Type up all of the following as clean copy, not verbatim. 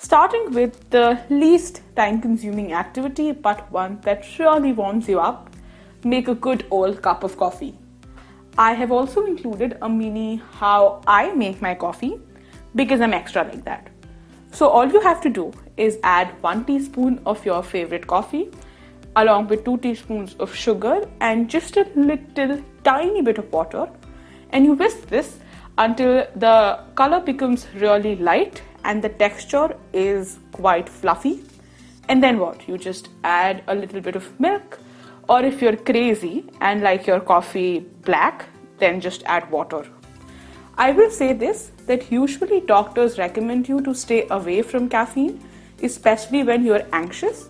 Starting with the least time-consuming activity, but one that really warms you up, make a good old cup of coffee. I have also included a mini how I make my coffee because I'm extra like that. So all you have to do is add 1 teaspoon of your favorite coffee along with 2 teaspoons of sugar and just a little tiny bit of water, and you whisk this until the color becomes really light and the texture is quite fluffy. And then what? You just add a little bit of milk, or if you're crazy and like your coffee black, then just add water. I will say this, that usually doctors recommend you to stay away from caffeine, especially when you're anxious.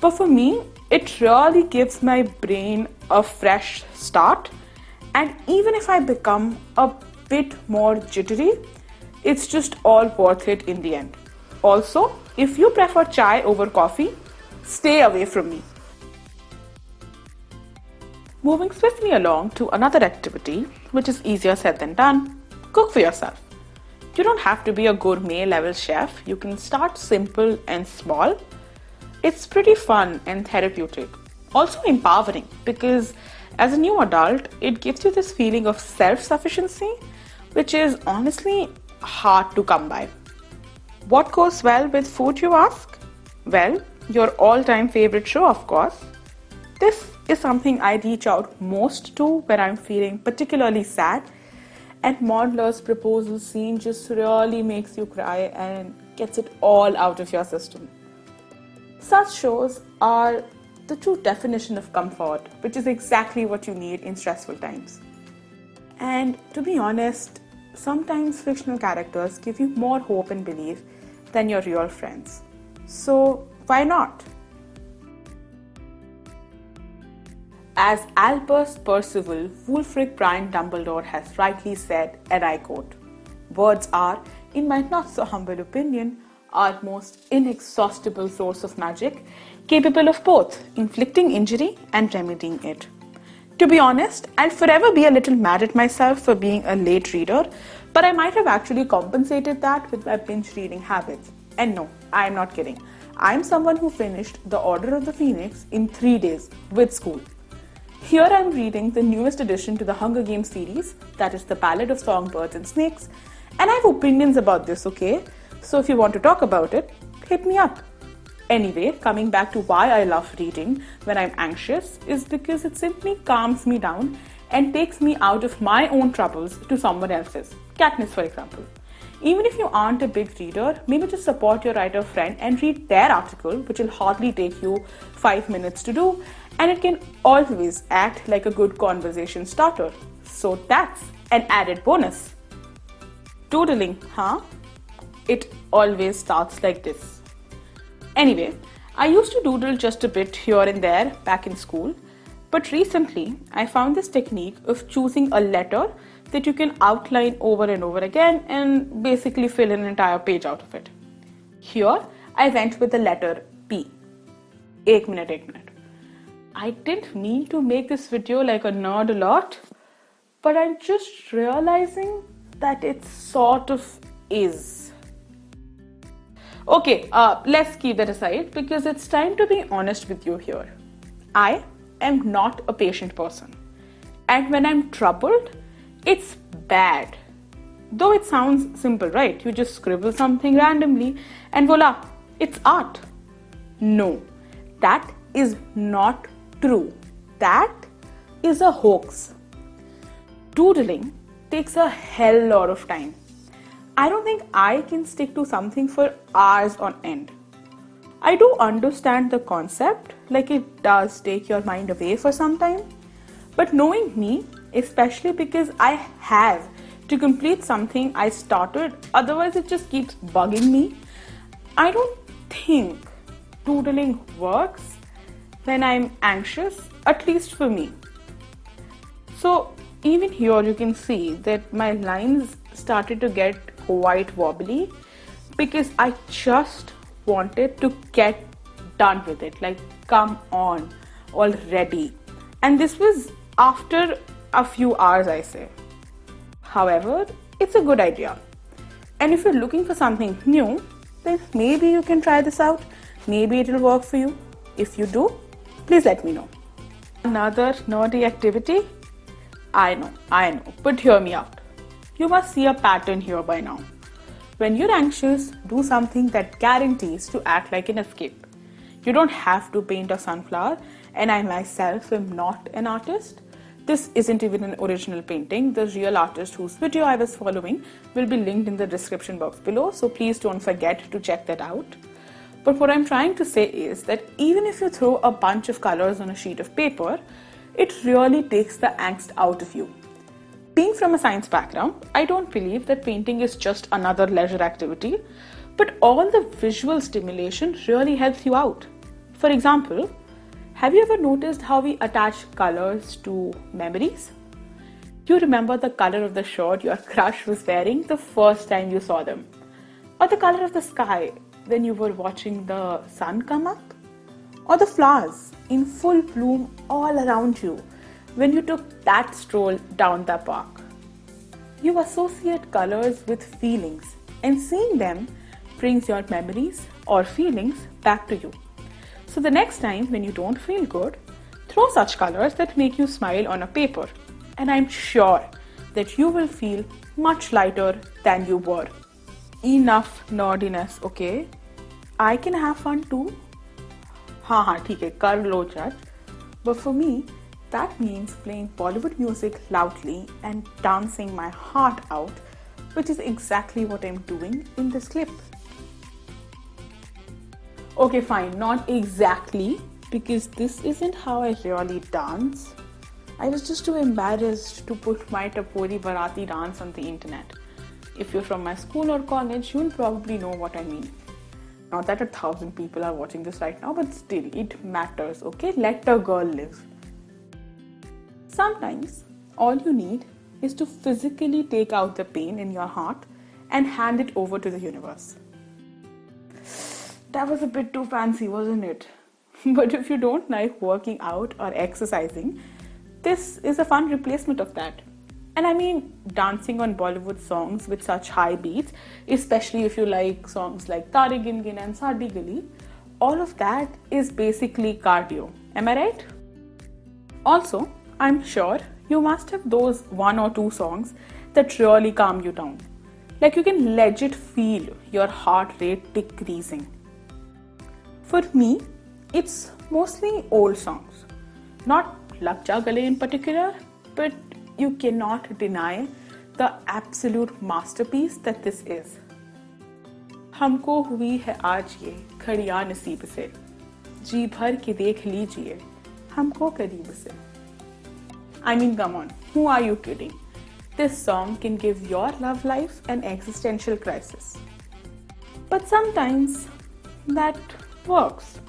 But for me, it really gives my brain a fresh start. And even if I become a bit more jittery, it's just all worth it in the end. Also, if you prefer chai over coffee, stay away from me. Moving swiftly along to another activity, which is easier said than done, cook for yourself. You don't have to be a gourmet level chef. You can start simple and small. It's pretty fun and therapeutic. Also empowering, because as a new adult, it gives you this feeling of self-sufficiency, which is honestly hard to come by. What goes well with food, you ask? Well, your all-time favorite show, of course. This is something I reach out most to when I'm feeling particularly sad, and Maudler's proposal scene just really makes you cry and gets it all out of your system. Such shows are the true definition of comfort, which is exactly what you need in stressful times. And to be honest, sometimes fictional characters give you more hope and belief than your real friends. So why not? As Albus Percival Wulfric Brian Dumbledore has rightly said, and I quote, "Words are, in my not so humble opinion, our most inexhaustible source of magic, capable of both inflicting injury and remedying it." To be honest, I'll forever be a little mad at myself for being a late reader, but I might have actually compensated that with my binge reading habits. And no, I am not kidding. I'm someone who finished The Order of the Phoenix in 3 days with school. Here I'm reading the newest addition to the Hunger Games series, that is The Ballad of Songbirds and Snakes, and I have opinions about this, okay? So if you want to talk about it, hit me up. Anyway, coming back to why I love reading when I'm anxious is because it simply calms me down and takes me out of my own troubles to someone else's. Katniss, for example. Even if you aren't a big reader, maybe just support your writer friend and read their article, which will hardly take you 5 minutes to do, and it can always act like a good conversation starter. So that's an added bonus. Doodling, huh? It always starts like this. Anyway, I used to doodle just a bit here and there back in school, but recently I found this technique of choosing a letter that you can outline over and over again and basically fill an entire page out of it. Here I went with the letter P. 1 minute. I didn't mean to make this video like a nerd a lot, but I'm just realizing that it sort of is. Okay, let's keep that aside because it's time to be honest with you here. I am not a patient person, and when I'm troubled, it's bad. Though it sounds simple, right? You just scribble something randomly and voila, it's art. No, that is not true. That is a hoax. Doodling takes a hell lot of time. I don't think I can stick to something for hours on end. I do understand the concept, like it does take your mind away for some time. But knowing me, especially because I have to complete something I started, otherwise it just keeps bugging me, I don't think doodling works when I'm anxious, at least for me. So even here you can see that my lines started to get quite wobbly because I just wanted to get done with it. Like, come on already. And this was after a few hours, I say. However, it's a good idea. And if you're looking for something new, then maybe you can try this out. Maybe it will work for you. If you do, please let me know. Another nerdy activity? I know, but hear me out. You must see a pattern here by now. When you're anxious, do something that guarantees to act like an escape. You don't have to paint a sunflower, and I myself am not an artist. This isn't even an original painting. The real artist whose video I was following will be linked in the description box below, so please don't forget to check that out. But what I'm trying to say is that even if you throw a bunch of colors on a sheet of paper, it really takes the angst out of you. Being from a science background, I don't believe that painting is just another leisure activity, but all the visual stimulation really helps you out. For example, have you ever noticed how we attach colors to memories? You remember the color of the shirt your crush was wearing the first time you saw them, or the color of the sky when you were watching the sun come up, or the flowers in full bloom all around you when you took that stroll down the park. You associate colors with feelings, and seeing them brings your memories or feelings back to you. So the next time when you don't feel good, throw such colors that make you smile on a paper, and I'm sure that you will feel much lighter than you were. Enough nerdiness, okay? I can have fun too. ठीक है, कर लो judge. But for me, that means playing Bollywood music loudly and dancing my heart out, which is exactly what I'm doing in this clip. Okay, fine, not exactly, because this isn't how I really dance. I was just too embarrassed to put my Tapori Barati dance on the internet. If you're from my school or college, you'll probably know what I mean. Not that 1,000 people are watching this right now, but still, it matters, okay? Let a girl live. Sometimes, all you need is to physically take out the pain in your heart and hand it over to the universe. That was a bit too fancy, wasn't it? But if you don't like working out or exercising, this is a fun replacement of that. And I mean, dancing on Bollywood songs with such high beats, especially if you like songs like Tare Gin Gin and Saadi Gali, all of that is basically cardio. Am I right? Also, I'm sure you must have those 1 or 2 songs that really calm you down. Like you can legit feel your heart rate decreasing. For me, it's mostly old songs. Not Lag Ja Gale in particular, but you cannot deny the absolute masterpiece that this is. हमको हुई है आज ये खड़िया नसीब से, जी भर के देख लीजिए हमको करीब से. I mean, come on, who are you kidding? This song can give your love life an existential crisis. But sometimes that works.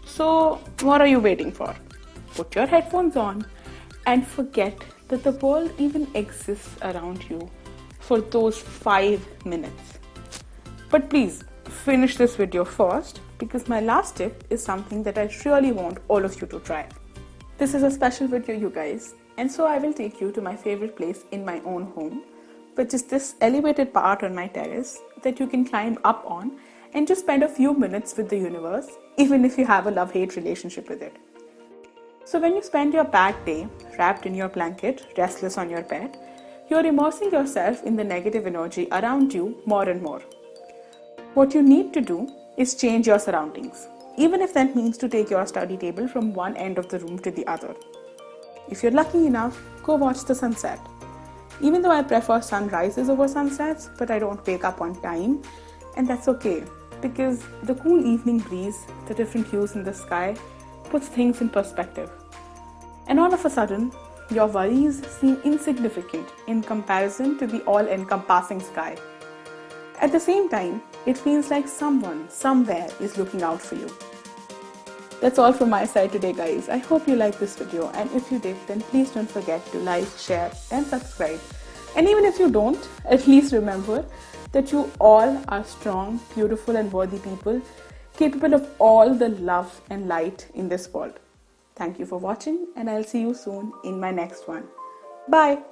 So, what are you waiting for? Put your headphones on and forget that the world even exists around you for those 5 minutes. But please, finish this video first, because my last tip is something that I really want all of you to try. This is a special video, you guys, and so I will take you to my favorite place in my own home, which is this elevated part on my terrace that you can climb up on and just spend a few minutes with the universe, even if you have a love-hate relationship with it. So when you spend your bad day wrapped in your blanket, restless on your bed, you're immersing yourself in the negative energy around you more and more. What you need to do is change your surroundings, even if that means to take your study table from one end of the room to the other. If you're lucky enough, go watch the sunset. Even though I prefer sunrises over sunsets, but I don't wake up on time, and that's okay, because the cool evening breeze, the different hues in the sky, puts things in perspective. And all of a sudden, your worries seem insignificant in comparison to the all-encompassing sky. At the same time, it feels like someone, somewhere is looking out for you. That's all from my side today, guys. I hope you liked this video, and if you did, then please don't forget to like, share and subscribe. And even if you don't, at least remember that you all are strong, beautiful and worthy people, capable of all the love and light in this world. Thank you for watching, and I'll see you soon in my next one. Bye!